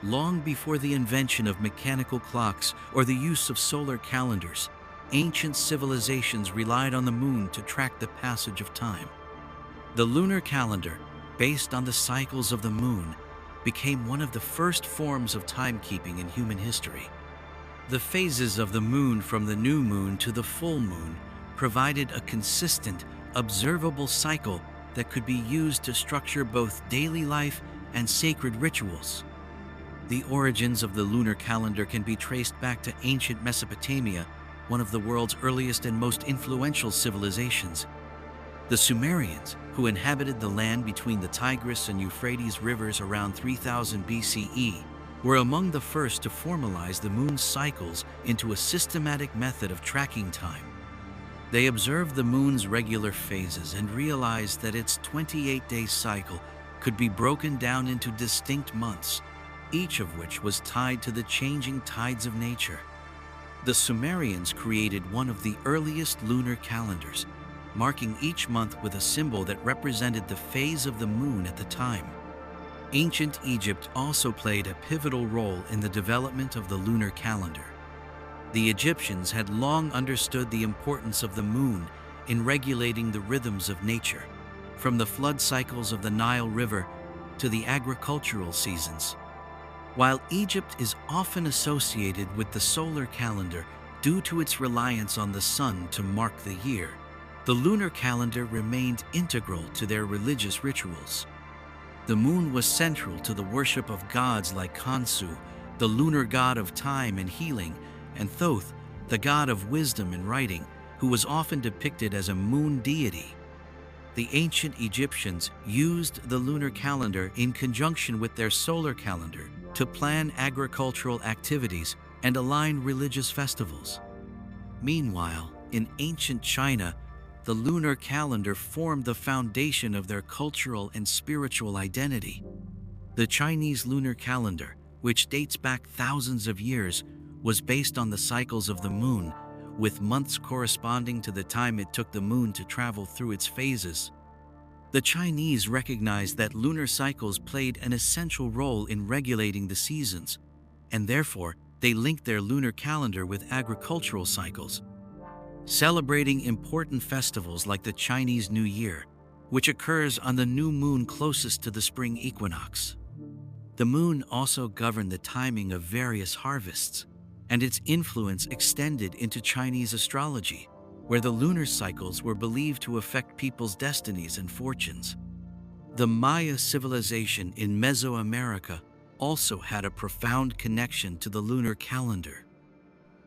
Long before the invention of mechanical clocks or the use of solar calendars, ancient civilizations relied on the moon to track the passage of time. The lunar calendar, based on the cycles of the moon, became one of the first forms of timekeeping in human history. The phases of the moon from the new moon to the full moon provided a consistent, observable cycle that could be used to structure both daily life and sacred rituals. The origins of the lunar calendar can be traced back to ancient Mesopotamia, one of the world's earliest and most influential civilizations. The Sumerians, who inhabited the land between the Tigris and Euphrates rivers around 3000 BCE, were among the first to formalize the moon's cycles into a systematic method of tracking time. They observed the moon's regular phases and realized that its 28-day cycle could be broken down into distinct months, each of which was tied to the changing tides of nature. The Sumerians created one of the earliest lunar calendars, marking each month with a symbol that represented the phase of the moon at the time. Ancient Egypt also played a pivotal role in the development of the lunar calendar. The Egyptians had long understood the importance of the moon in regulating the rhythms of nature, from the flood cycles of the Nile River to the agricultural seasons. While Egypt is often associated with the solar calendar due to its reliance on the sun to mark the year, the lunar calendar remained integral to their religious rituals. The moon was central to the worship of gods like Khonsu, the lunar god of time and healing, and Thoth, the god of wisdom and writing, who was often depicted as a moon deity. The ancient Egyptians used the lunar calendar in conjunction with their solar calendar to plan agricultural activities and align religious festivals. Meanwhile, in ancient China, the lunar calendar formed the foundation of their cultural and spiritual identity. The Chinese lunar calendar, which dates back thousands of years, was based on the cycles of the moon, with months corresponding to the time it took the moon to travel through its phases. The Chinese recognized that lunar cycles played an essential role in regulating the seasons, and therefore they linked their lunar calendar with agricultural cycles, celebrating important festivals like the Chinese New Year, which occurs on the new moon closest to the spring equinox. The moon also governed the timing of various harvests, and its influence extended into Chinese astrology, where the lunar cycles were believed to affect people's destinies and fortunes. The Maya civilization in Mesoamerica also had a profound connection to the lunar calendar.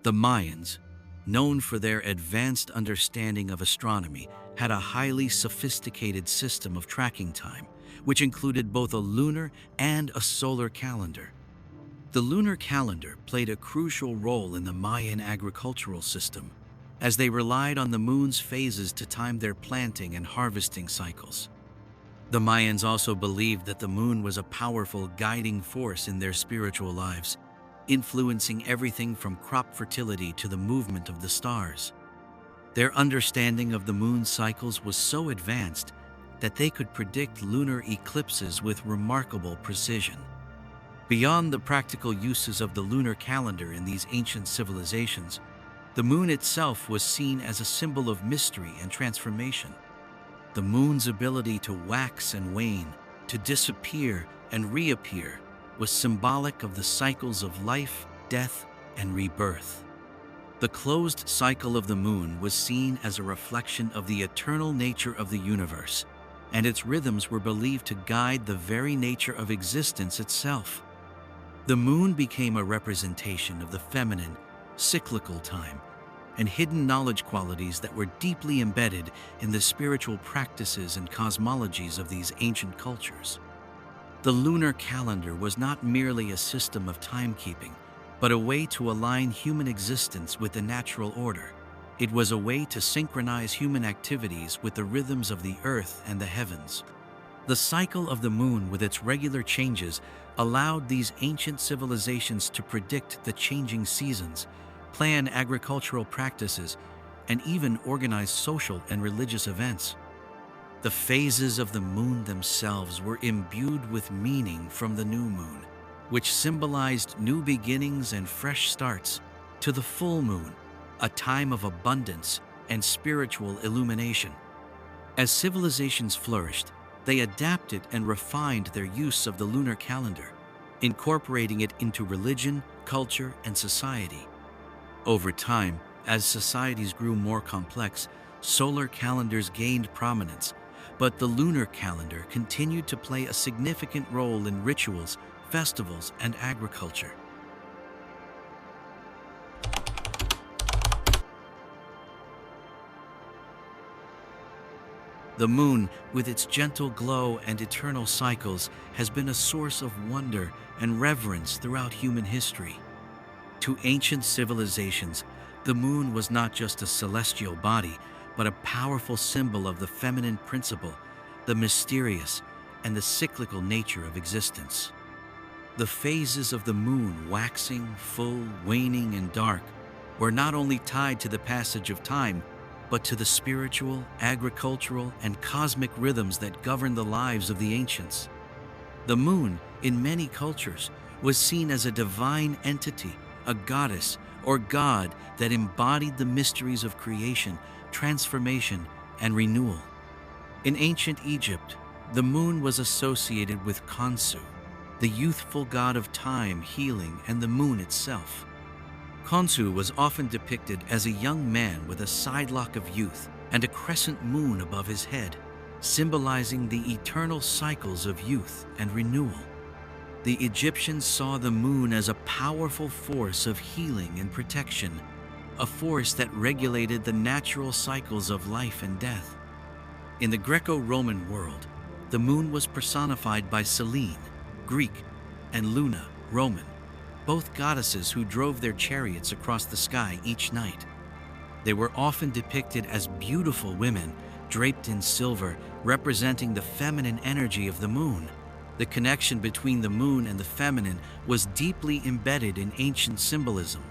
The Mayans, known for their advanced understanding of astronomy, had a highly sophisticated system of tracking time, which included both a lunar and a solar calendar. The lunar calendar played a crucial role in the Mayan agricultural system, as they relied on the moon's phases to time their planting and harvesting cycles. The Mayans also believed that the moon was a powerful guiding force in their spiritual lives, influencing everything from crop fertility to the movement of the stars. Their understanding of the moon's cycles was so advanced that they could predict lunar eclipses with remarkable precision. Beyond the practical uses of the lunar calendar in these ancient civilizations, the moon itself was seen as a symbol of mystery and transformation. The moon's ability to wax and wane, to disappear and reappear, was symbolic of the cycles of life, death, and rebirth. The closed cycle of the moon was seen as a reflection of the eternal nature of the universe, and its rhythms were believed to guide the very nature of existence itself. The moon became a representation of the feminine, cyclical time, and hidden knowledge qualities that were deeply embedded in the spiritual practices and cosmologies of these ancient cultures. The lunar calendar was not merely a system of timekeeping, but a way to align human existence with the natural order. It was a way to synchronize human activities with the rhythms of the earth and the heavens. The cycle of the moon, with its regular changes, allowed these ancient civilizations to predict the changing seasons, plan agricultural practices, and even organize social and religious events. The phases of the moon themselves were imbued with meaning from the new moon. which symbolized new beginnings and fresh starts, to the full moon, a time of abundance and spiritual illumination. As civilizations flourished, they adapted and refined their use of the lunar calendar, incorporating it into religion, culture, and society. Over time, as societies grew more complex, solar calendars gained prominence, but the lunar calendar continued to play a significant role in rituals, festivals, and agriculture. The moon, with its gentle glow and eternal cycles, has been a source of wonder and reverence throughout human history. To ancient civilizations, the moon was not just a celestial body, but a powerful symbol of the feminine principle, the mysterious, and the cyclical nature of existence. The phases of the moon, waxing, full, waning, and dark, were not only tied to the passage of time, but to the spiritual, agricultural, and cosmic rhythms that govern the lives of the ancients. The moon, in many cultures, was seen as a divine entity, a goddess or god that embodied the mysteries of creation, transformation, and renewal. In ancient Egypt, the moon was associated with Khonsu, the youthful god of time, healing, and the moon itself. Khonsu was often depicted as a young man with a sidelock of youth and a crescent moon above his head, symbolizing the eternal cycles of youth and renewal. The Egyptians saw the moon as a powerful force of healing and protection, a force that regulated the natural cycles of life and death. In the Greco-Roman world, the moon was personified by Selene, Greek, and Luna, Roman, both goddesses who drove their chariots across the sky each night. They were often depicted as beautiful women, draped in silver, representing the feminine energy of the moon. The connection between the moon and the feminine was deeply embedded in ancient symbolism.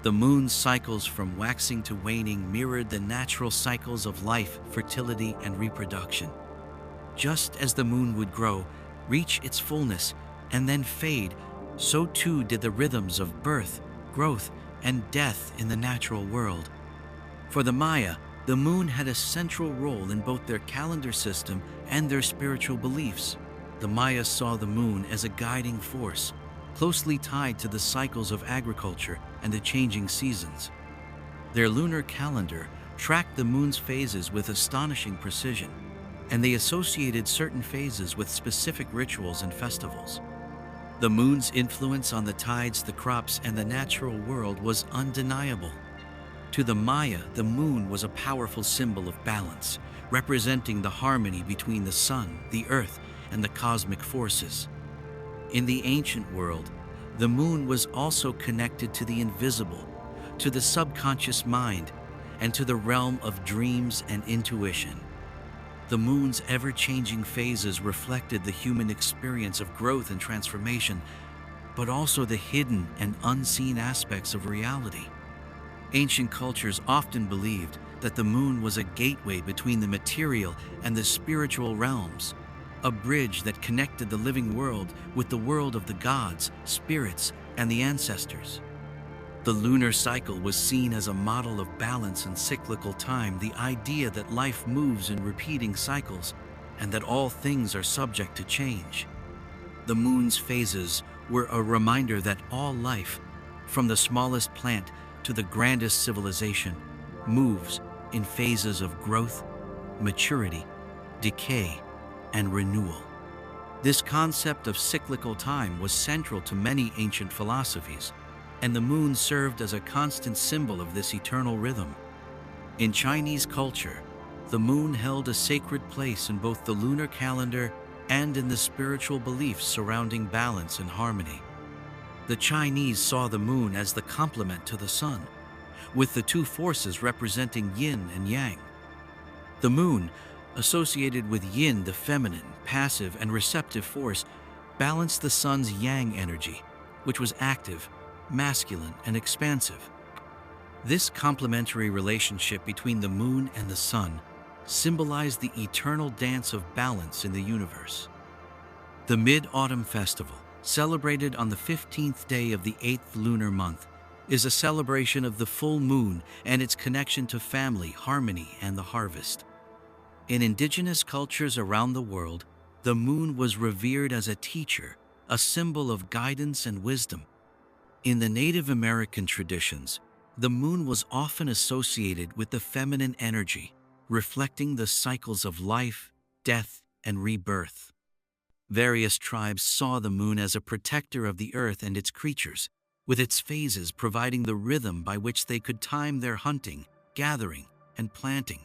The moon's cycles from waxing to waning mirrored the natural cycles of life, fertility, and reproduction. Just as the moon would grow, reach its fullness, and then fade, so too did the rhythms of birth, growth, and death in the natural world. For the Maya, the moon had a central role in both their calendar system and their spiritual beliefs. The Maya saw the moon as a guiding force, closely tied to the cycles of agriculture and the changing seasons. Their lunar calendar tracked the moon's phases with astonishing precision, and they associated certain phases with specific rituals and festivals. The moon's influence on the tides, the crops, and the natural world was undeniable. To the Maya, the moon was a powerful symbol of balance, representing the harmony between the sun, the earth, and the cosmic forces. In the ancient world, the moon was also connected to the invisible, to the subconscious mind, and to the realm of dreams and intuition. The moon's ever-changing phases reflected the human experience of growth and transformation, but also the hidden and unseen aspects of reality. Ancient cultures often believed that the moon was a gateway between the material and the spiritual realms, a bridge that connected the living world with the world of the gods, spirits, and the ancestors. The lunar cycle was seen as a model of balance and cyclical time, the idea that life moves in repeating cycles and that all things are subject to change. The moon's phases were a reminder that all life, from the smallest plant to the grandest civilization, moves in phases of growth, maturity, decay, and renewal. This concept of cyclical time was central to many ancient philosophies, and the moon served as a constant symbol of this eternal rhythm. In Chinese culture, the moon held a sacred place in both the lunar calendar and in the spiritual beliefs surrounding balance and harmony. The Chinese saw the moon as the complement to the sun, with the two forces representing yin and yang. The moon, associated with yin, the feminine, passive, and receptive force, balanced the sun's yang energy, which was active, masculine, and expansive. This complementary relationship between the moon and the sun symbolized the eternal dance of balance in the universe. The Mid-Autumn Festival, celebrated on the 15th day of the 8th lunar month, is a celebration of the full moon and its connection to family, harmony, and the harvest. In indigenous cultures around the world, the moon was revered as a teacher, a symbol of guidance and wisdom. In the Native American traditions, the moon was often associated with the feminine energy, reflecting the cycles of life, death, and rebirth. Various tribes saw the moon as a protector of the earth and its creatures, with its phases providing the rhythm by which they could time their hunting, gathering, and planting.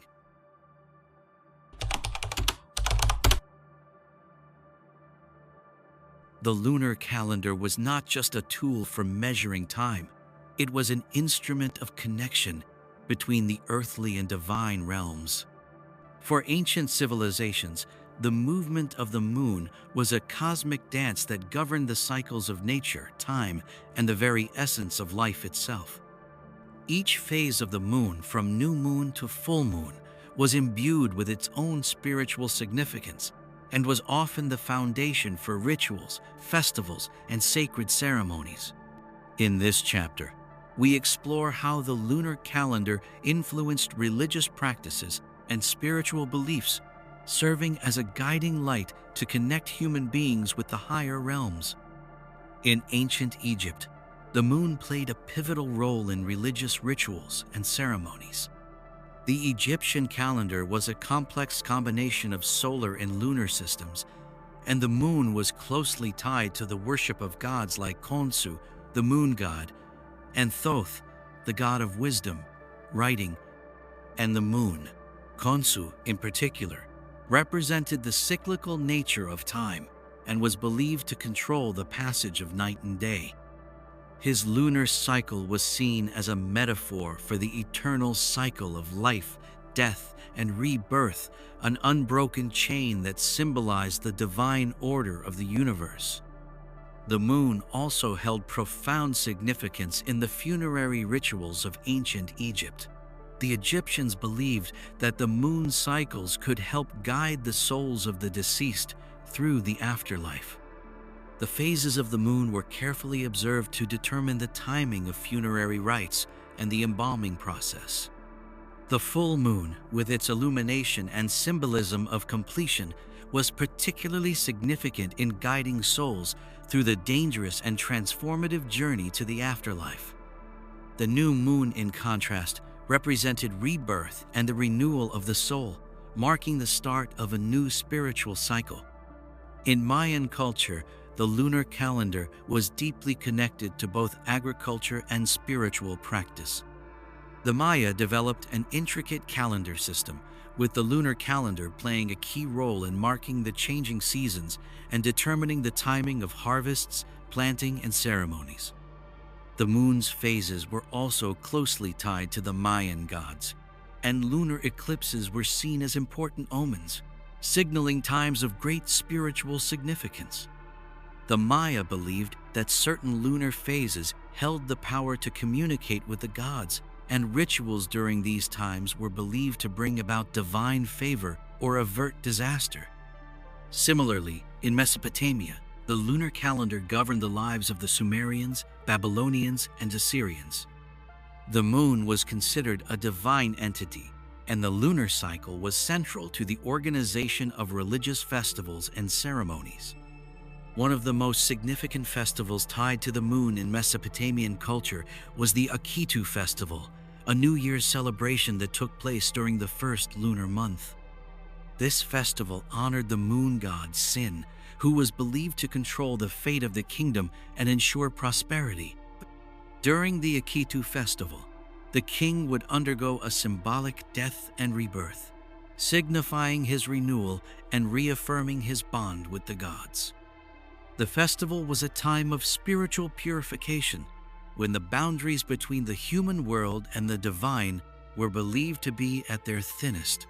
The lunar calendar was not just a tool for measuring time. It was an instrument of connection between the earthly and divine realms. For ancient civilizations, the movement of the moon was a cosmic dance that governed the cycles of nature, time, and the very essence of life itself. Each phase of the moon, from new moon to full moon, was imbued with its own spiritual significance and was often the foundation for rituals, festivals, and sacred ceremonies. In this chapter, we explore how the lunar calendar influenced religious practices and spiritual beliefs, serving as a guiding light to connect human beings with the higher realms. In ancient Egypt, the moon played a pivotal role in religious rituals and ceremonies. The Egyptian calendar was a complex combination of solar and lunar systems, and the moon was closely tied to the worship of gods like Khonsu, the moon god, and Thoth, the god of wisdom, writing, and the moon. Khonsu, in particular, represented the cyclical nature of time and was believed to control the passage of night and day. His lunar cycle was seen as a metaphor for the eternal cycle of life, death, and rebirth, an unbroken chain that symbolized the divine order of the universe. The moon also held profound significance in the funerary rituals of ancient Egypt. The Egyptians believed that the moon cycles could help guide the souls of the deceased through the afterlife. The phases of the moon were carefully observed to determine the timing of funerary rites and the embalming process. The full moon, with its illumination and symbolism of completion, was particularly significant in guiding souls through the dangerous and transformative journey to the afterlife. The new moon, in contrast, represented rebirth and the renewal of the soul, marking the start of a new spiritual cycle. In Mayan culture, the lunar calendar was deeply connected to both agriculture and spiritual practice. The Maya developed an intricate calendar system, with the lunar calendar playing a key role in marking the changing seasons and determining the timing of harvests, planting, and ceremonies. The moon's phases were also closely tied to the Mayan gods, and lunar eclipses were seen as important omens, signaling times of great spiritual significance. The Maya believed that certain lunar phases held the power to communicate with the gods, and rituals during these times were believed to bring about divine favor or avert disaster. Similarly, in Mesopotamia, the lunar calendar governed the lives of the Sumerians, Babylonians, and Assyrians. The moon was considered a divine entity, and the lunar cycle was central to the organization of religious festivals and ceremonies. One of the most significant festivals tied to the moon in Mesopotamian culture was the Akitu festival, a New Year's celebration that took place during the first lunar month. This festival honored the moon god Sin, who was believed to control the fate of the kingdom and ensure prosperity. During the Akitu festival, the king would undergo a symbolic death and rebirth, signifying his renewal and reaffirming his bond with the gods. The festival was a time of spiritual purification, when the boundaries between the human world and the divine were believed to be at their thinnest.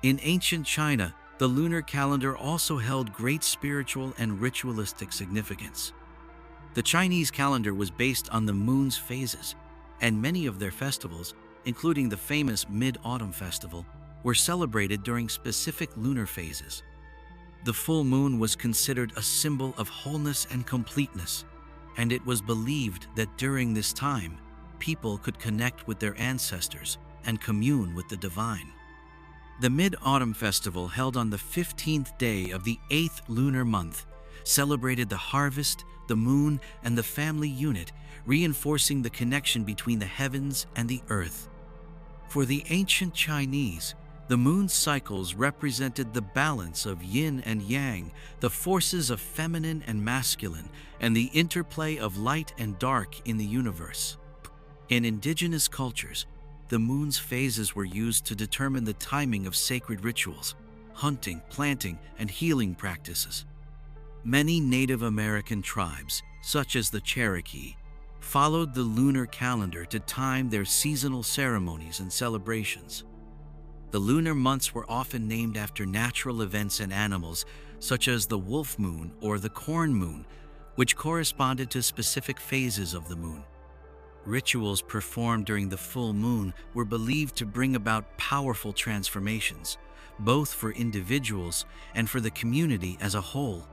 In ancient China, the lunar calendar also held great spiritual and ritualistic significance. The Chinese calendar was based on the moon's phases, and many of their festivals, including the famous Mid-Autumn Festival, were celebrated during specific lunar phases. The full moon was considered a symbol of wholeness and completeness, and it was believed that during this time, people could connect with their ancestors and commune with the divine. The Mid-Autumn Festival, held on the 15th day of the 8th lunar month, celebrated the harvest, the moon, and the family unit, reinforcing the connection between the heavens and the earth. For the ancient Chinese, the moon's cycles represented the balance of yin and yang, the forces of feminine and masculine, and the interplay of light and dark in the universe. In indigenous cultures, the moon's phases were used to determine the timing of sacred rituals, hunting, planting, and healing practices. Many Native American tribes, such as the Cherokee, followed the lunar calendar to time their seasonal ceremonies and celebrations. The lunar months were often named after natural events and animals, such as the wolf moon or the corn moon, which corresponded to specific phases of the moon. Rituals performed during the full moon were believed to bring about powerful transformations, both for individuals and for the community as a whole.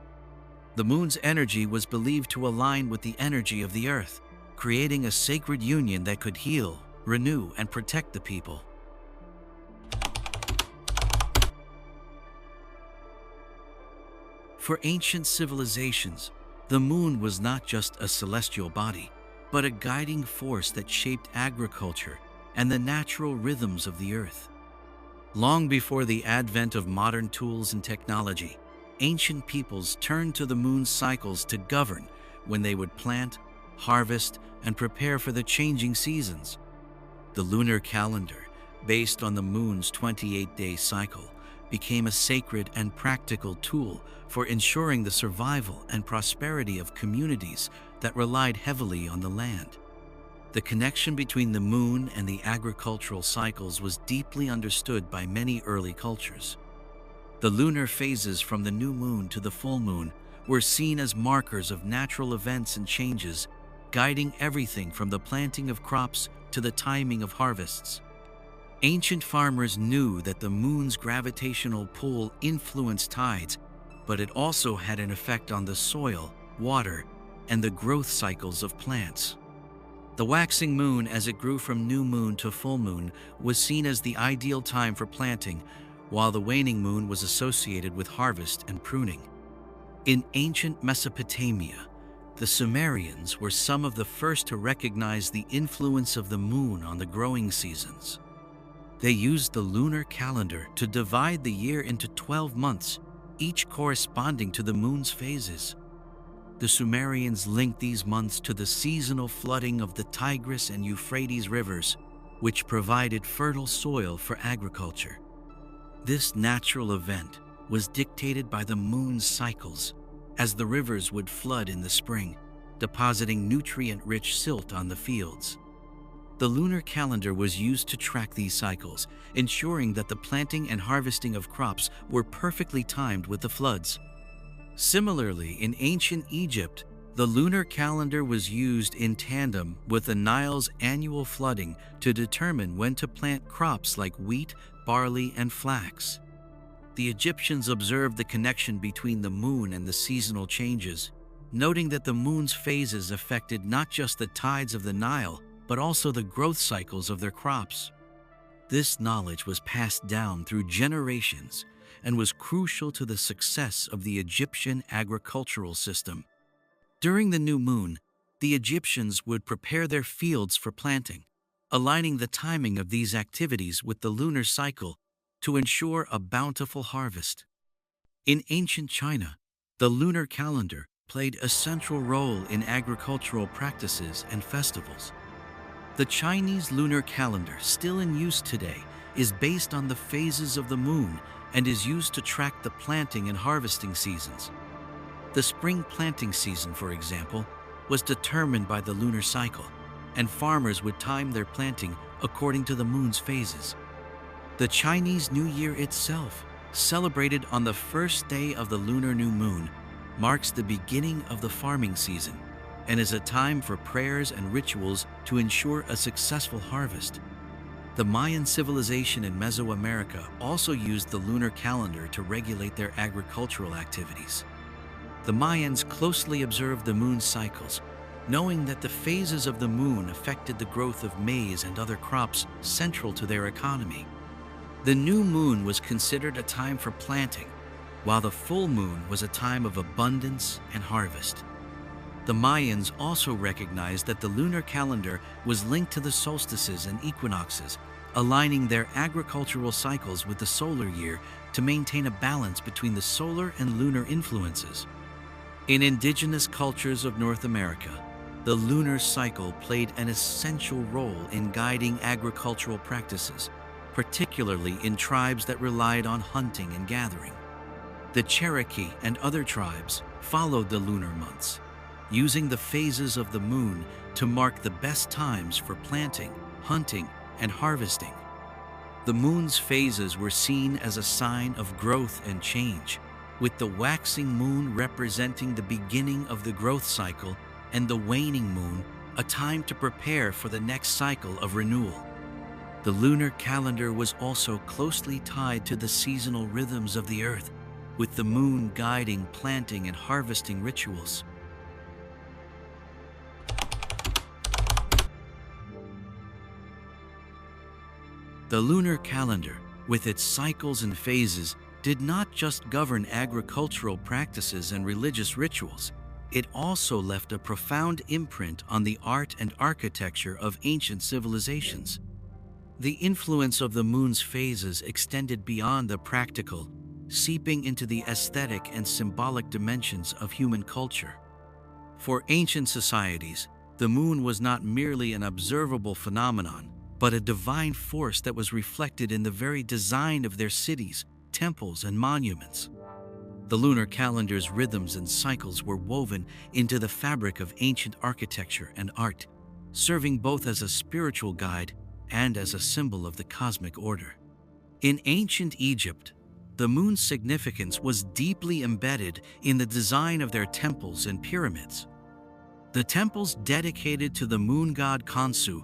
The moon's energy was believed to align with the energy of the earth, creating a sacred union that could heal, renew, and protect the people. For ancient civilizations, the moon was not just a celestial body, but a guiding force that shaped agriculture and the natural rhythms of the earth. Long before the advent of modern tools and technology, ancient peoples turned to the moon's cycles to govern when they would plant, harvest, and prepare for the changing seasons. The lunar calendar, based on the moon's 28-day cycle, became a sacred and practical tool for ensuring the survival and prosperity of communities that relied heavily on the land. The connection between the moon and the agricultural cycles was deeply understood by many early cultures. The lunar phases from the new moon to the full moon were seen as markers of natural events and changes, guiding everything from the planting of crops to the timing of harvests. Ancient farmers knew that the moon's gravitational pull influenced tides, but it also had an effect on the soil, water, and the growth cycles of plants. The waxing moon, as it grew from new moon to full moon, was seen as the ideal time for planting, while the waning moon was associated with harvest and pruning. In ancient Mesopotamia, the Sumerians were some of the first to recognize the influence of the moon on the growing seasons. They used the lunar calendar to divide the year into 12 months, each corresponding to the moon's phases. The Sumerians linked these months to the seasonal flooding of the Tigris and Euphrates rivers, which provided fertile soil for agriculture. This natural event was dictated by the moon's cycles, as the rivers would flood in the spring, depositing nutrient-rich silt on the fields. The lunar calendar was used to track these cycles, ensuring that the planting and harvesting of crops were perfectly timed with the floods. Similarly, in ancient Egypt, the lunar calendar was used in tandem with the Nile's annual flooding to determine when to plant crops like wheat, barley, and flax. The Egyptians observed the connection between the moon and the seasonal changes, noting that the moon's phases affected not just the tides of the Nile, but also the growth cycles of their crops. This knowledge was passed down through generations and was crucial to the success of the Egyptian agricultural system. During the new moon, the Egyptians would prepare their fields for planting, aligning the timing of these activities with the lunar cycle to ensure a bountiful harvest. In ancient China, the lunar calendar played a central role in agricultural practices and festivals. The Chinese lunar calendar, still in use today, is based on the phases of the moon and is used to track the planting and harvesting seasons. The spring planting season, for example, was determined by the lunar cycle, and farmers would time their planting according to the moon's phases. The Chinese New Year itself, celebrated on the first day of the lunar new moon, marks the beginning of the farming season and is a time for prayers and rituals to ensure a successful harvest. The Mayan civilization in Mesoamerica also used the lunar calendar to regulate their agricultural activities. The Mayans closely observed the moon's cycles, knowing that the phases of the moon affected the growth of maize and other crops central to their economy. The new moon was considered a time for planting, while the full moon was a time of abundance and harvest. The Mayans also recognized that the lunar calendar was linked to the solstices and equinoxes, aligning their agricultural cycles with the solar year to maintain a balance between the solar and lunar influences. In indigenous cultures of North America, the lunar cycle played an essential role in guiding agricultural practices, particularly in tribes that relied on hunting and gathering. The Cherokee and other tribes followed the lunar months, using the phases of the moon to mark the best times for planting, hunting, and harvesting. The moon's phases were seen as a sign of growth and change, with the waxing moon representing the beginning of the growth cycle and the waning moon a time to prepare for the next cycle of renewal. The lunar calendar was also closely tied to the seasonal rhythms of the earth, with the moon guiding planting and harvesting rituals. The lunar calendar, with its cycles and phases, did not just govern agricultural practices and religious rituals. It also left a profound imprint on the art and architecture of ancient civilizations. The influence of the moon's phases extended beyond the practical, seeping into the aesthetic and symbolic dimensions of human culture. For ancient societies, the moon was not merely an observable phenomenon, but a divine force that was reflected in the very design of their cities, temples, and monuments. The lunar calendar's rhythms and cycles were woven into the fabric of ancient architecture and art, serving both as a spiritual guide and as a symbol of the cosmic order. In ancient Egypt, the moon's significance was deeply embedded in the design of their temples and pyramids. The temples dedicated to the moon god Khonsu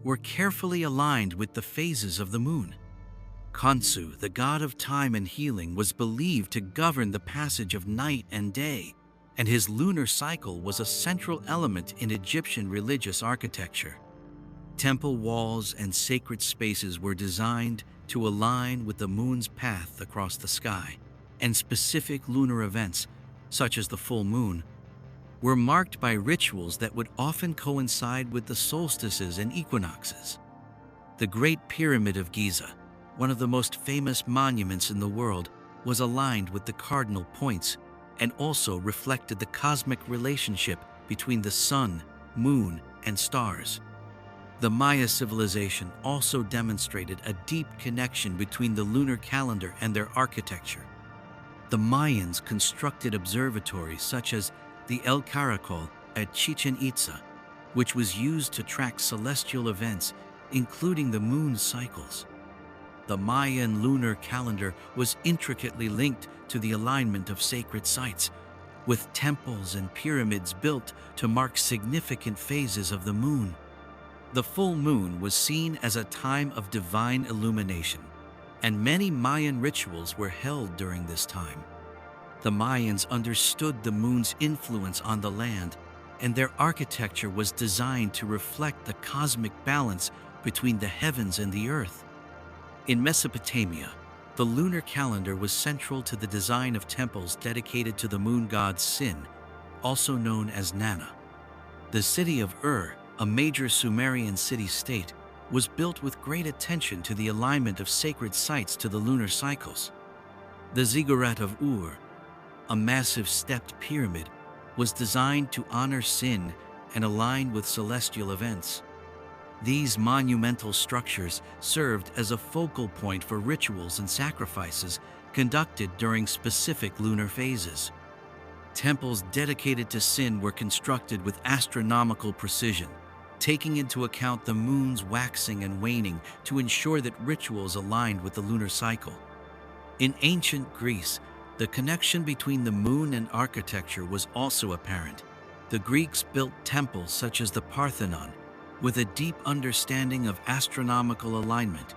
were carefully aligned with the phases of the moon. Khonsu, the god of time and healing, was believed to govern the passage of night and day, and his lunar cycle was a central element in Egyptian religious architecture. Temple walls and sacred spaces were designed to align with the moon's path across the sky, and specific lunar events, such as the full moon, were marked by rituals that would often coincide with the solstices and equinoxes. The Great Pyramid of Giza, one of the most famous monuments in the world, was aligned with the cardinal points and also reflected the cosmic relationship between the sun, moon, and stars. The Maya civilization also demonstrated a deep connection between the lunar calendar and their architecture. The Mayans constructed observatories such as the El Caracol at Chichen Itza, which was used to track celestial events, including the moon's cycles. The Mayan lunar calendar was intricately linked to the alignment of sacred sites, with temples and pyramids built to mark significant phases of the moon. The full moon was seen as a time of divine illumination, and many Mayan rituals were held during this time. The Mayans understood the moon's influence on the land, and their architecture was designed to reflect the cosmic balance between the heavens and the earth. In Mesopotamia, the lunar calendar was central to the design of temples dedicated to the moon god Sin, also known as Nana. The city of Ur, a major Sumerian city-state, was built with great attention to the alignment of sacred sites to the lunar cycles. The Ziggurat of Ur, a massive stepped pyramid, was designed to honor Sin and align with celestial events. These monumental structures served as a focal point for rituals and sacrifices conducted during specific lunar phases. Temples dedicated to Sin were constructed with astronomical precision, taking into account the moon's waxing and waning to ensure that rituals aligned with the lunar cycle. In ancient Greece, the connection between the moon and architecture was also apparent. The Greeks built temples such as the Parthenon, with a deep understanding of astronomical alignment.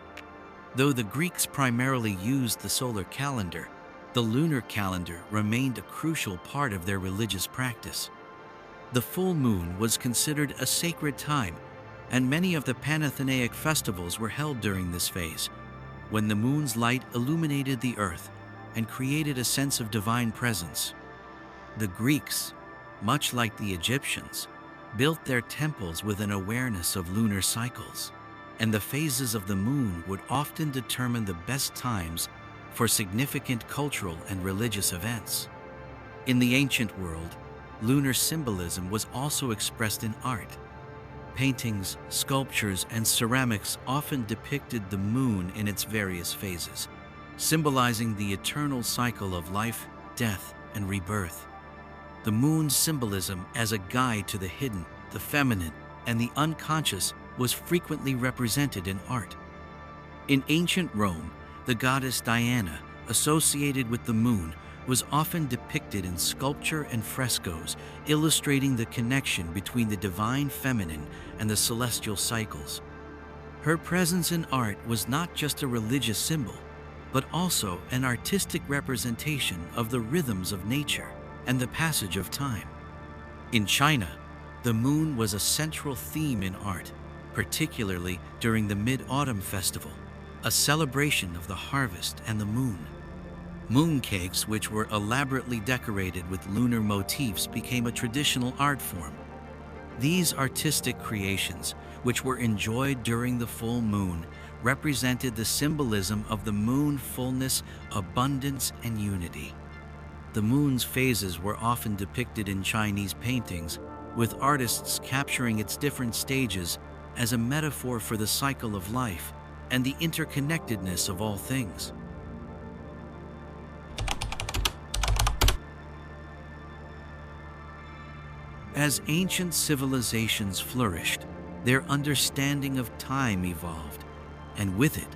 Though the Greeks primarily used the solar calendar, the lunar calendar remained a crucial part of their religious practice. The full moon was considered a sacred time, and many of the Panathenaic festivals were held during this phase, when the moon's light illuminated the earth and created a sense of divine presence. The Greeks, much like the Egyptians, built their temples with an awareness of lunar cycles, and the phases of the moon would often determine the best times for significant cultural and religious events. In the ancient world, lunar symbolism was also expressed in art. Paintings, sculptures, and ceramics often depicted the moon in its various phases, symbolizing the eternal cycle of life, death, and rebirth. The moon's symbolism as a guide to the hidden, the feminine, and the unconscious was frequently represented in art. In ancient Rome, the goddess Diana, associated with the moon, was often depicted in sculpture and frescoes, illustrating the connection between the divine feminine and the celestial cycles. Her presence in art was not just a religious symbol, but also an artistic representation of the rhythms of nature and the passage of time. In China, the moon was a central theme in art, particularly during the Mid-Autumn Festival, a celebration of the harvest and the moon. Mooncakes, which were elaborately decorated with lunar motifs, became a traditional art form. These artistic creations, which were enjoyed during the full moon, represented the symbolism of the moon fullness, abundance, and unity. The moon's phases were often depicted in Chinese paintings, with artists capturing its different stages as a metaphor for the cycle of life and the interconnectedness of all things. As ancient civilizations flourished, their understanding of time evolved, and with it,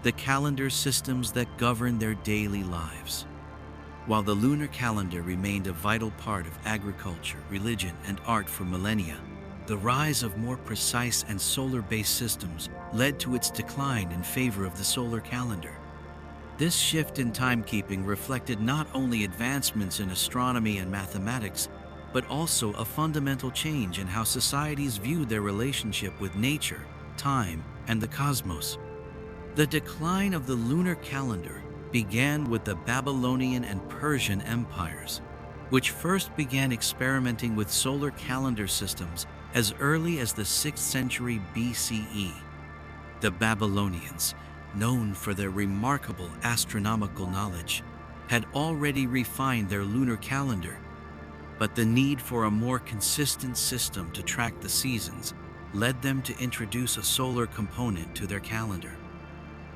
the calendar systems that govern their daily lives. While the lunar calendar remained a vital part of agriculture, religion, and art for millennia, the rise of more precise and solar-based systems led to its decline in favor of the solar calendar. This shift in timekeeping reflected not only advancements in astronomy and mathematics, but also a fundamental change in how societies viewed their relationship with nature, time, and the cosmos. The decline of the lunar calendar began with the Babylonian and Persian empires, which first began experimenting with solar calendar systems as early as the 6th century BCE. The Babylonians, known for their remarkable astronomical knowledge, had already refined their lunar calendar, but the need for a more consistent system to track the seasons led them to introduce a solar component to their calendar.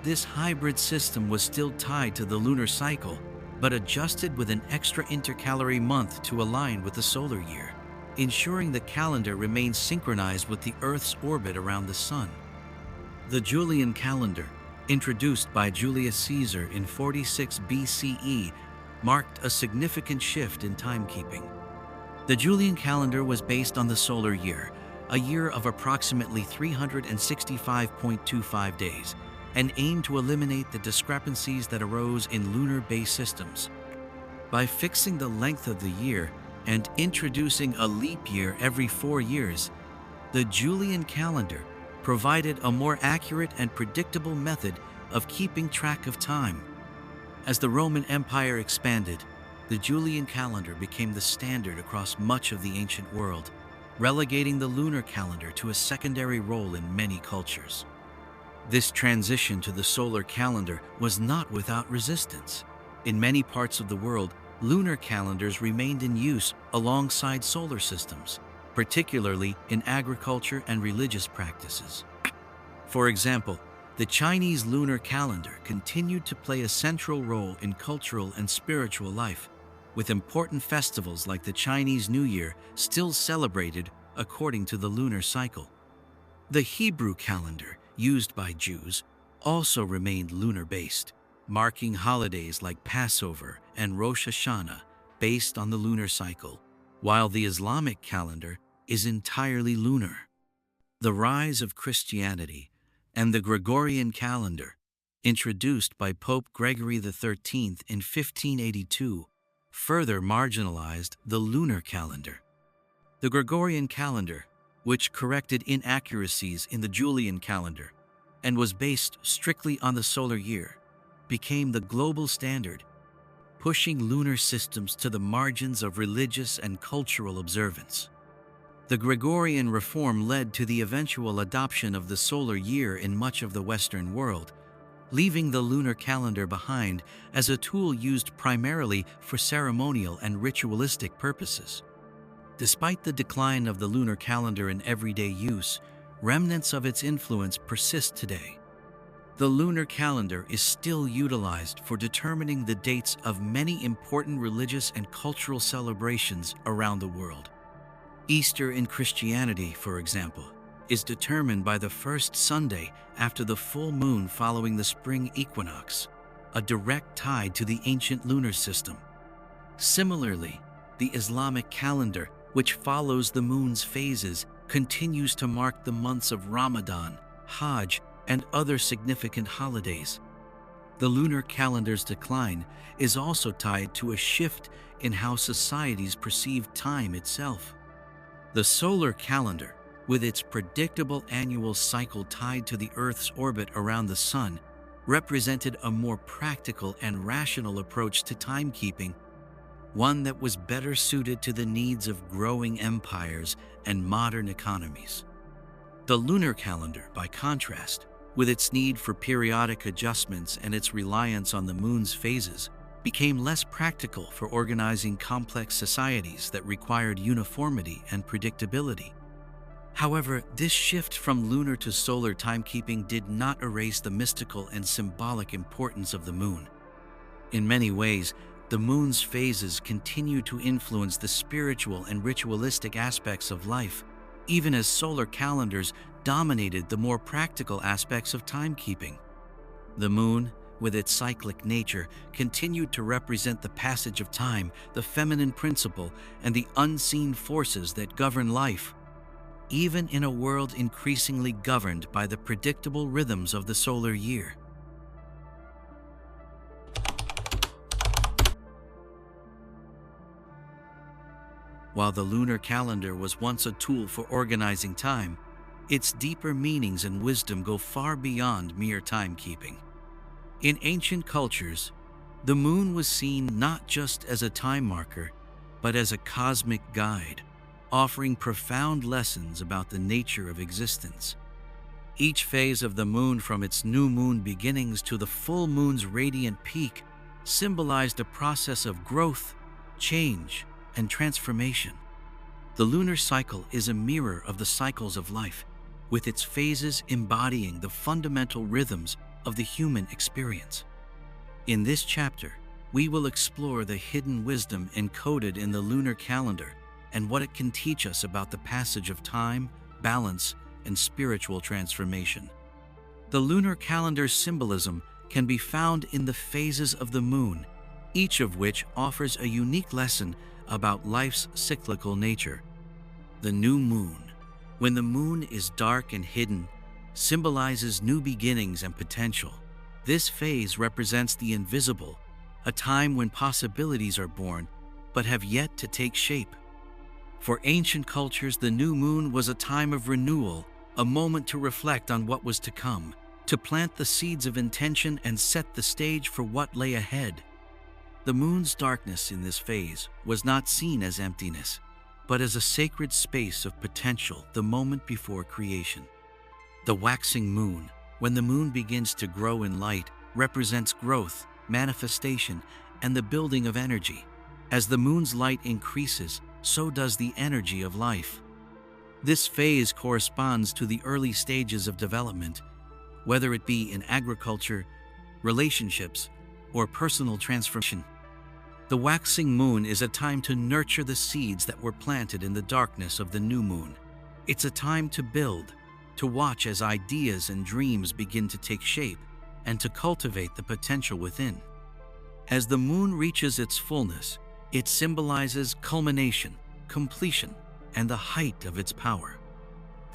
This hybrid system was still tied to the lunar cycle, but adjusted with an extra intercalary month to align with the solar year, ensuring the calendar remained synchronized with the Earth's orbit around the Sun. The Julian calendar, introduced by Julius Caesar in 46 BCE, marked a significant shift in timekeeping. The Julian calendar was based on the solar year, a year of approximately 365.25 days, and aimed to eliminate the discrepancies that arose in lunar-based systems. By fixing the length of the year and introducing a leap year every 4 years, the Julian calendar provided a more accurate and predictable method of keeping track of time. As the Roman Empire expanded, the Julian calendar became the standard across much of the ancient world, relegating the lunar calendar to a secondary role in many cultures. This transition to the solar calendar was not without resistance. In many parts of the world, lunar calendars remained in use alongside solar systems, particularly in agriculture and religious practices. For example, the Chinese lunar calendar continued to play a central role in cultural and spiritual life, with important festivals like the Chinese New Year still celebrated according to the lunar cycle. The Hebrew calendar, used by Jews, also remained lunar-based, marking holidays like Passover and Rosh Hashanah based on the lunar cycle, while the Islamic calendar is entirely lunar. The rise of Christianity and the Gregorian calendar, introduced by Pope Gregory XIII in 1582, further marginalized the lunar calendar. The Gregorian calendar, which corrected inaccuracies in the Julian calendar and was based strictly on the solar year, became the global standard, pushing lunar systems to the margins of religious and cultural observance. The Gregorian reform led to the eventual adoption of the solar year in much of the Western world, leaving the lunar calendar behind as a tool used primarily for ceremonial and ritualistic purposes. Despite the decline of the lunar calendar in everyday use, remnants of its influence persist today. The lunar calendar is still utilized for determining the dates of many important religious and cultural celebrations around the world. Easter in Christianity, for example, is determined by the first Sunday after the full moon following the spring equinox, a direct tie to the ancient lunar system. Similarly, the Islamic calendar, which follows the moon's phases, continues to mark the months of Ramadan, Hajj, and other significant holidays. The lunar calendar's decline is also tied to a shift in how societies perceive time itself. The solar calendar, with its predictable annual cycle tied to the Earth's orbit around the Sun, represented a more practical and rational approach to timekeeping, one that was better suited to the needs of growing empires and modern economies. The lunar calendar, by contrast, with its need for periodic adjustments and its reliance on the moon's phases, became less practical for organizing complex societies that required uniformity and predictability. However, this shift from lunar to solar timekeeping did not erase the mystical and symbolic importance of the moon. In many ways, the moon's phases continue to influence the spiritual and ritualistic aspects of life, even as solar calendars dominated the more practical aspects of timekeeping. The moon, with its cyclic nature, continued to represent the passage of time, the feminine principle, and the unseen forces that govern life, even in a world increasingly governed by the predictable rhythms of the solar year. While the lunar calendar was once a tool for organizing time, its deeper meanings and wisdom go far beyond mere timekeeping. In ancient cultures, the moon was seen not just as a time marker, but as a cosmic guide, offering profound lessons about the nature of existence. Each phase of the moon, from its new moon beginnings to the full moon's radiant peak, symbolized a process of growth, change, and transformation. The lunar cycle is a mirror of the cycles of life, with its phases embodying the fundamental rhythms of the human experience. In this chapter, we will explore the hidden wisdom encoded in the lunar calendar and what it can teach us about the passage of time, balance, and spiritual transformation. The lunar calendar's symbolism can be found in the phases of the moon, each of which offers a unique lesson about life's cyclical nature. The new moon, when the moon is dark and hidden, symbolizes new beginnings and potential. This phase represents the invisible, a time when possibilities are born but have yet to take shape. For ancient cultures, the new moon was a time of renewal, a moment to reflect on what was to come, to plant the seeds of intention and set the stage for what lay ahead. The moon's darkness in this phase was not seen as emptiness, but as a sacred space of potential, the moment before creation. The waxing moon, when the moon begins to grow in light, represents growth, manifestation, and the building of energy. As the moon's light increases, so does the energy of life. This phase corresponds to the early stages of development, whether it be in agriculture, relationships, or personal transformation. The waxing moon is a time to nurture the seeds that were planted in the darkness of the new moon. It's a time to build, to watch as ideas and dreams begin to take shape, and to cultivate the potential within. As the moon reaches its fullness, it symbolizes culmination, completion, and the height of its power.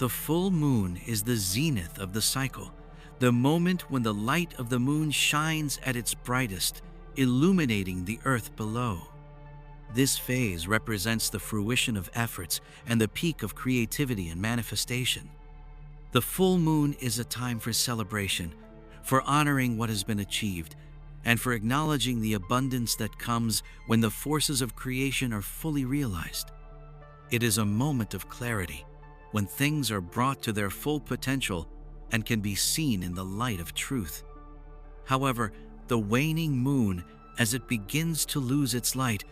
The full moon is the zenith of the cycle, the moment when the light of the moon shines at its brightest, illuminating the earth below. This phase represents the fruition of efforts and the peak of creativity and manifestation. The full moon is a time for celebration, for honoring what has been achieved, and for acknowledging the abundance that comes when the forces of creation are fully realized. It is a moment of clarity, when things are brought to their full potential and can be seen in the light of truth. However, the waning moon, as it begins to lose its light,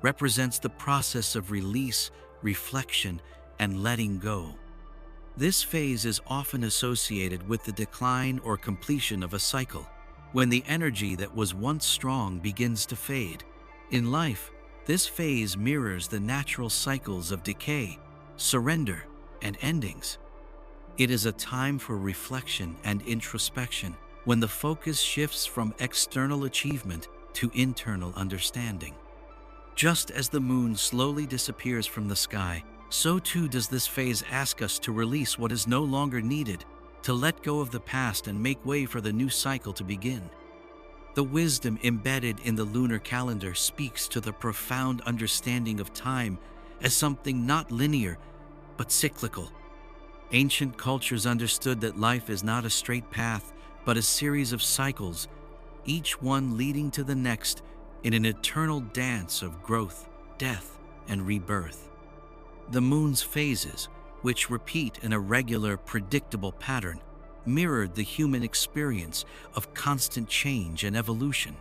represents the process of release, reflection, and letting go. This phase is often associated with the decline or completion of a cycle, when the energy that was once strong begins to fade. In life, this phase mirrors the natural cycles of decay, surrender, and endings. It is a time for reflection and introspection, when the focus shifts from external achievement to internal understanding. Just as the moon slowly disappears from the sky, so too does this phase ask us to release what is no longer needed, to let go of the past and make way for the new cycle to begin. The wisdom embedded in the lunar calendar speaks to the profound understanding of time as something not linear, but cyclical. Ancient cultures understood that life is not a straight path, but a series of cycles, each one leading to the next in an eternal dance of growth, death, and rebirth. The moon's phases, which repeat in a regular, predictable pattern, mirrored the human experience of constant change and evolution.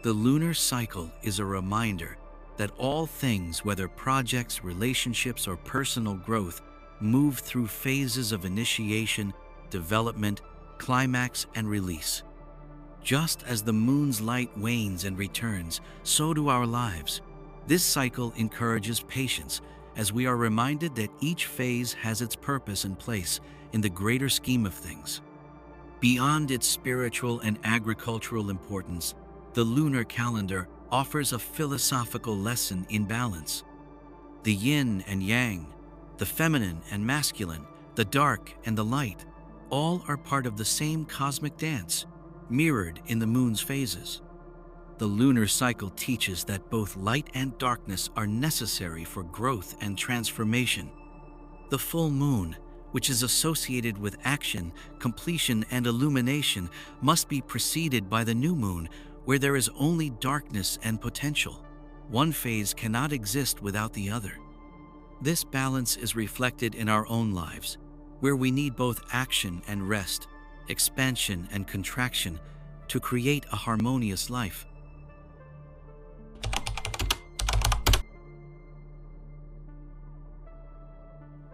The lunar cycle is a reminder that all things, whether projects, relationships, or personal growth, move through phases of initiation, development, climax, and release. Just as the moon's light wanes and returns, so do our lives. This cycle encourages patience, as we are reminded that each phase has its purpose and place in the greater scheme of things. Beyond its spiritual and agricultural importance, the lunar calendar offers a philosophical lesson in balance. The yin and yang, the feminine and masculine, the dark and the light, all are part of the same cosmic dance, mirrored in the moon's phases. The lunar cycle teaches that both light and darkness are necessary for growth and transformation. The full moon, which is associated with action, completion, and illumination, must be preceded by the new moon, where there is only darkness and potential. One phase cannot exist without the other. This balance is reflected in our own lives, where we need both action and rest, expansion and contraction, to create a harmonious life.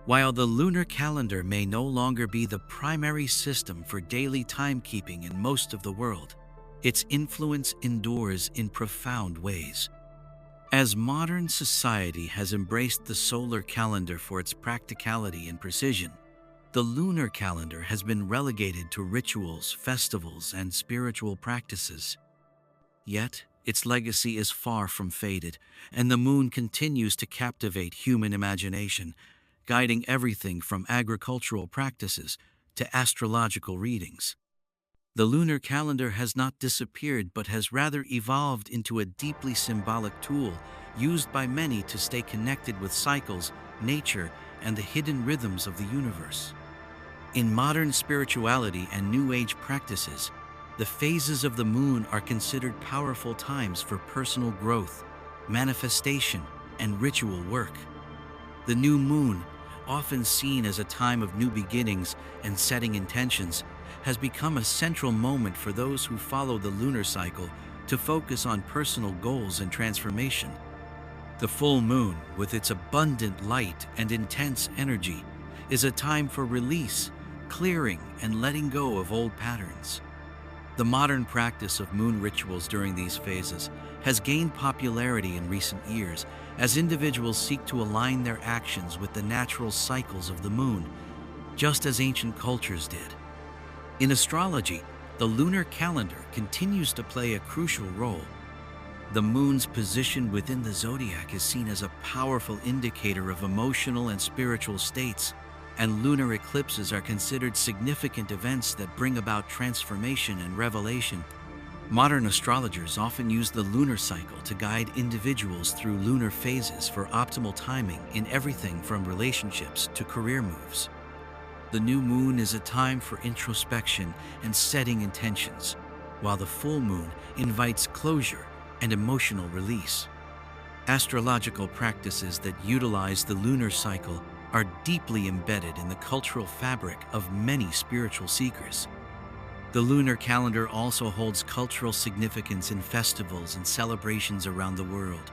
While the lunar calendar may no longer be the primary system for daily timekeeping in most of the world, its influence endures in profound ways. As modern society has embraced the solar calendar for its practicality and precision, the lunar calendar has been relegated to rituals, festivals, and spiritual practices. Yet, its legacy is far from faded, and the moon continues to captivate human imagination, guiding everything from agricultural practices to astrological readings. The lunar calendar has not disappeared, but has rather evolved into a deeply symbolic tool used by many to stay connected with cycles, nature, and the hidden rhythms of the universe. In modern spirituality and New Age practices, the phases of the moon are considered powerful times for personal growth, manifestation, and ritual work. The new moon, often seen as a time of new beginnings and setting intentions, has become a central moment for those who follow the lunar cycle to focus on personal goals and transformation. The full moon, with its abundant light and intense energy, is a time for release, clearing, and letting go of old patterns. The modern practice of moon rituals during these phases has gained popularity in recent years as individuals seek to align their actions with the natural cycles of the moon, just as ancient cultures did. In astrology, the lunar calendar continues to play a crucial role. The moon's position within the zodiac is seen as a powerful indicator of emotional and spiritual states, and lunar eclipses are considered significant events that bring about transformation and revelation. Modern astrologers often use the lunar cycle to guide individuals through lunar phases for optimal timing in everything from relationships to career moves. The new moon is a time for introspection and setting intentions, while the full moon invites closure and emotional release. Astrological practices that utilize the lunar cycle are deeply embedded in the cultural fabric of many spiritual seekers. The lunar calendar also holds cultural significance in festivals and celebrations around the world.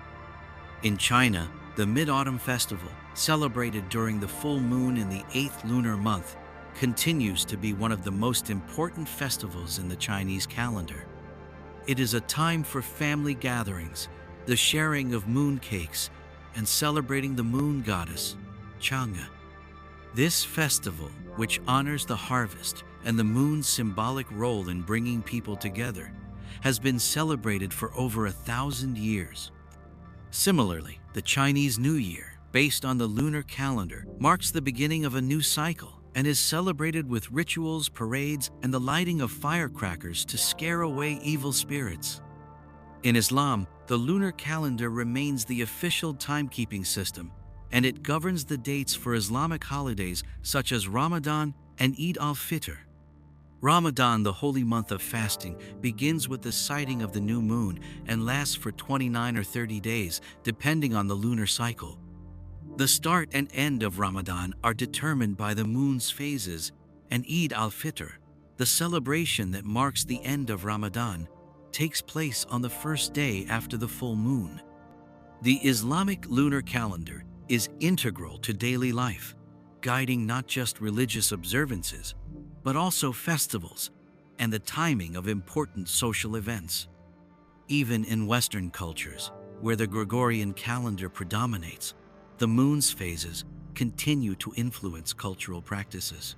In China, the Mid-Autumn Festival, celebrated during the full moon in the 8th lunar month, continues to be one of the most important festivals in the Chinese calendar. It is a time for family gatherings, the sharing of moon cakes, and celebrating the moon goddess, Chang'e. This festival, which honors the harvest and the moon's symbolic role in bringing people together, has been celebrated for over 1,000 years. Similarly, the Chinese New Year, based on the lunar calendar, marks the beginning of a new cycle and is celebrated with rituals, parades, and the lighting of firecrackers to scare away evil spirits. In Islam, the lunar calendar remains the official timekeeping system, and it governs the dates for Islamic holidays such as Ramadan and Eid al-Fitr. Ramadan, the holy month of fasting, begins with the sighting of the new moon and lasts for 29 or 30 days, depending on the lunar cycle. The start and end of Ramadan are determined by the moon's phases, and Eid al-Fitr, the celebration that marks the end of Ramadan, takes place on the first day after the full moon. The Islamic lunar calendar is integral to daily life, guiding not just religious observances, but also festivals and the timing of important social events. Even in Western cultures, where the Gregorian calendar predominates, the moon's phases continue to influence cultural practices.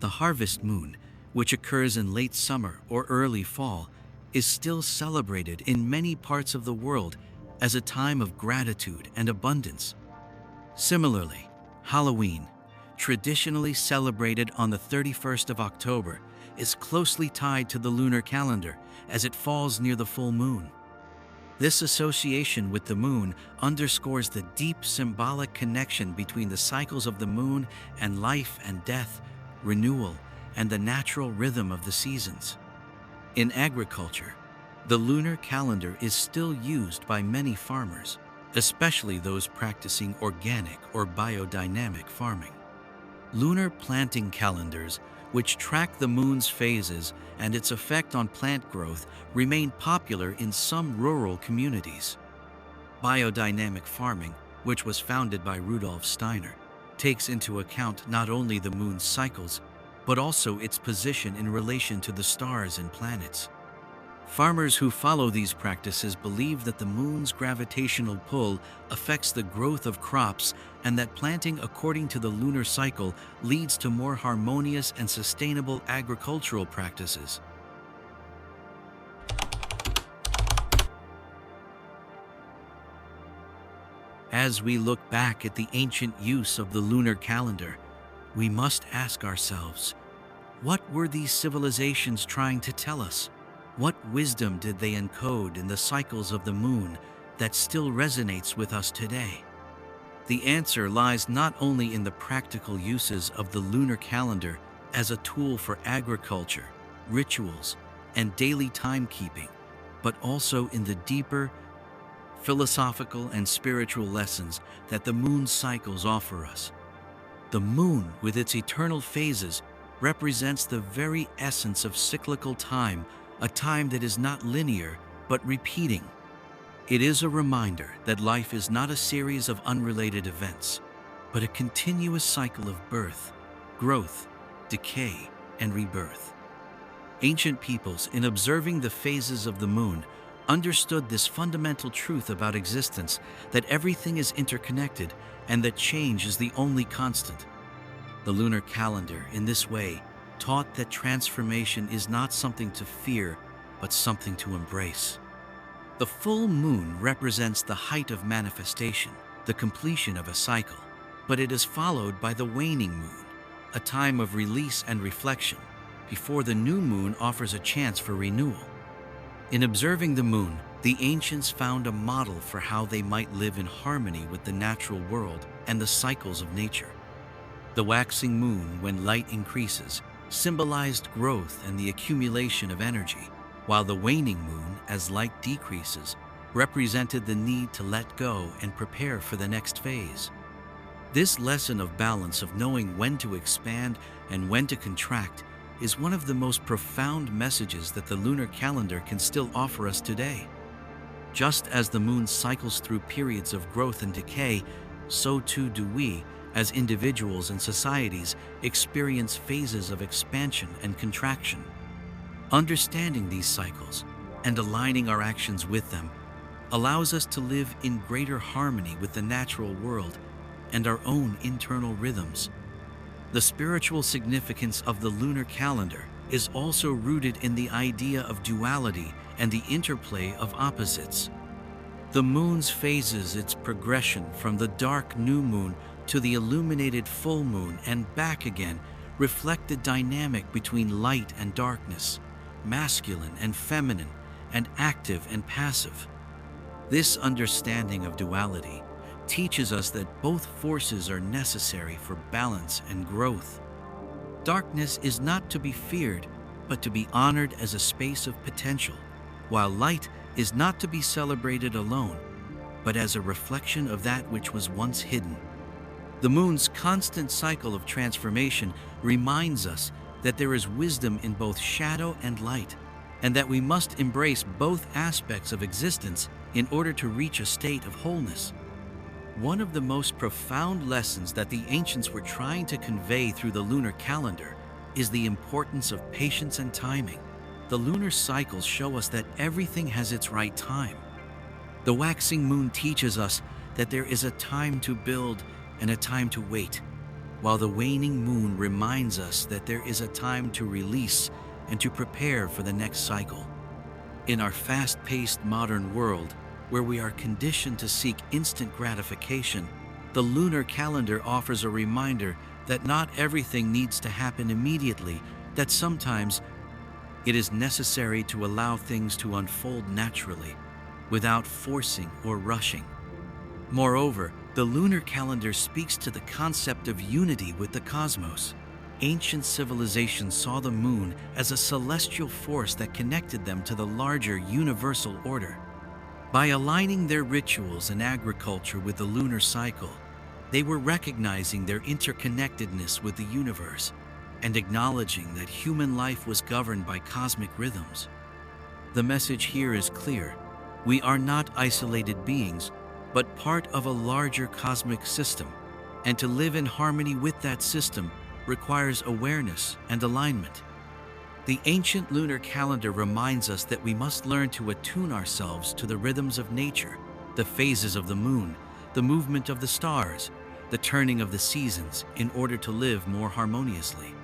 The harvest moon, which occurs in late summer or early fall, is still celebrated in many parts of the world as a time of gratitude and abundance. Similarly, Halloween, traditionally celebrated on the 31st of October, is closely tied to the lunar calendar as it falls near the full moon. This association with the moon underscores the deep symbolic connection between the cycles of the moon and life and death, renewal, and the natural rhythm of the seasons. In agriculture, the lunar calendar is still used by many farmers, especially those practicing organic or biodynamic farming. Lunar planting calendars, which track the moon's phases and its effect on plant growth, remain popular in some rural communities. Biodynamic farming, which was founded by Rudolf Steiner, takes into account not only the moon's cycles, but also its position in relation to the stars and planets. Farmers who follow these practices believe that the moon's gravitational pull affects the growth of crops and that planting according to the lunar cycle leads to more harmonious and sustainable agricultural practices. As we look back at the ancient use of the lunar calendar, we must ask ourselves, what were these civilizations trying to tell us? What wisdom did they encode in the cycles of the moon that still resonates with us today? The answer lies not only in the practical uses of the lunar calendar as a tool for agriculture, rituals, and daily timekeeping, but also in the deeper philosophical and spiritual lessons that the moon cycles offer us. The moon, with its eternal phases, represents the very essence of cyclical time, a time that is not linear, but repeating. It is a reminder that life is not a series of unrelated events, but a continuous cycle of birth, growth, decay, and rebirth. Ancient peoples, in observing the phases of the moon, understood this fundamental truth about existence, that everything is interconnected and that change is the only constant. The lunar calendar, in this way, taught that transformation is not something to fear, but something to embrace. The full moon represents the height of manifestation, the completion of a cycle. but it is followed by the waning moon, a time of release and reflection, before the new moon offers a chance for renewal. In observing the moon, the ancients found a model for how they might live in harmony with the natural world and the cycles of nature. The waxing moon, when light increases, symbolized growth and the accumulation of energy, while the waning moon, as light decreases, represented the need to let go and prepare for the next phase. This lesson of balance, of knowing when to expand and when to contract, is one of the most profound messages that the lunar calendar can still offer us today. Just as the moon cycles through periods of growth and decay, so too do we, as individuals and societies, experience phases of expansion and contraction. Understanding these cycles and aligning our actions with them allows us to live in greater harmony with the natural world and our own internal rhythms. The spiritual significance of the lunar calendar is also rooted in the idea of duality and the interplay of opposites. The moon's phases, its progression from the dark new moon to the illuminated full moon and back again, reflect the dynamic between light and darkness, masculine and feminine, and active and passive. This understanding of duality teaches us that both forces are necessary for balance and growth. Darkness is not to be feared, but to be honored as a space of potential, while light is not to be celebrated alone, but as a reflection of that which was once hidden. The moon's constant cycle of transformation reminds us that there is wisdom in both shadow and light, and that we must embrace both aspects of existence in order to reach a state of wholeness. One of the most profound lessons that the ancients were trying to convey through the lunar calendar is the importance of patience and timing. The lunar cycles show us that everything has its right time. The waxing moon teaches us that there is a time to build and a time to wait, while the waning moon reminds us that there is a time to release and to prepare for the next cycle. In our fast-paced modern world, where we are conditioned to seek instant gratification, the lunar calendar offers a reminder that not everything needs to happen immediately, that sometimes it is necessary to allow things to unfold naturally, without forcing or rushing. Moreover, the lunar calendar speaks to the concept of unity with the cosmos. Ancient civilizations saw the moon as a celestial force that connected them to the larger universal order. By aligning their rituals and agriculture with the lunar cycle, they were recognizing their interconnectedness with the universe and acknowledging that human life was governed by cosmic rhythms. The message here is clear. We are not isolated beings, but part of a larger cosmic system, and to live in harmony with that system requires awareness and alignment. The ancient lunar calendar reminds us that we must learn to attune ourselves to the rhythms of nature, the phases of the moon, the movement of the stars, the turning of the seasons, in order to live more harmoniously.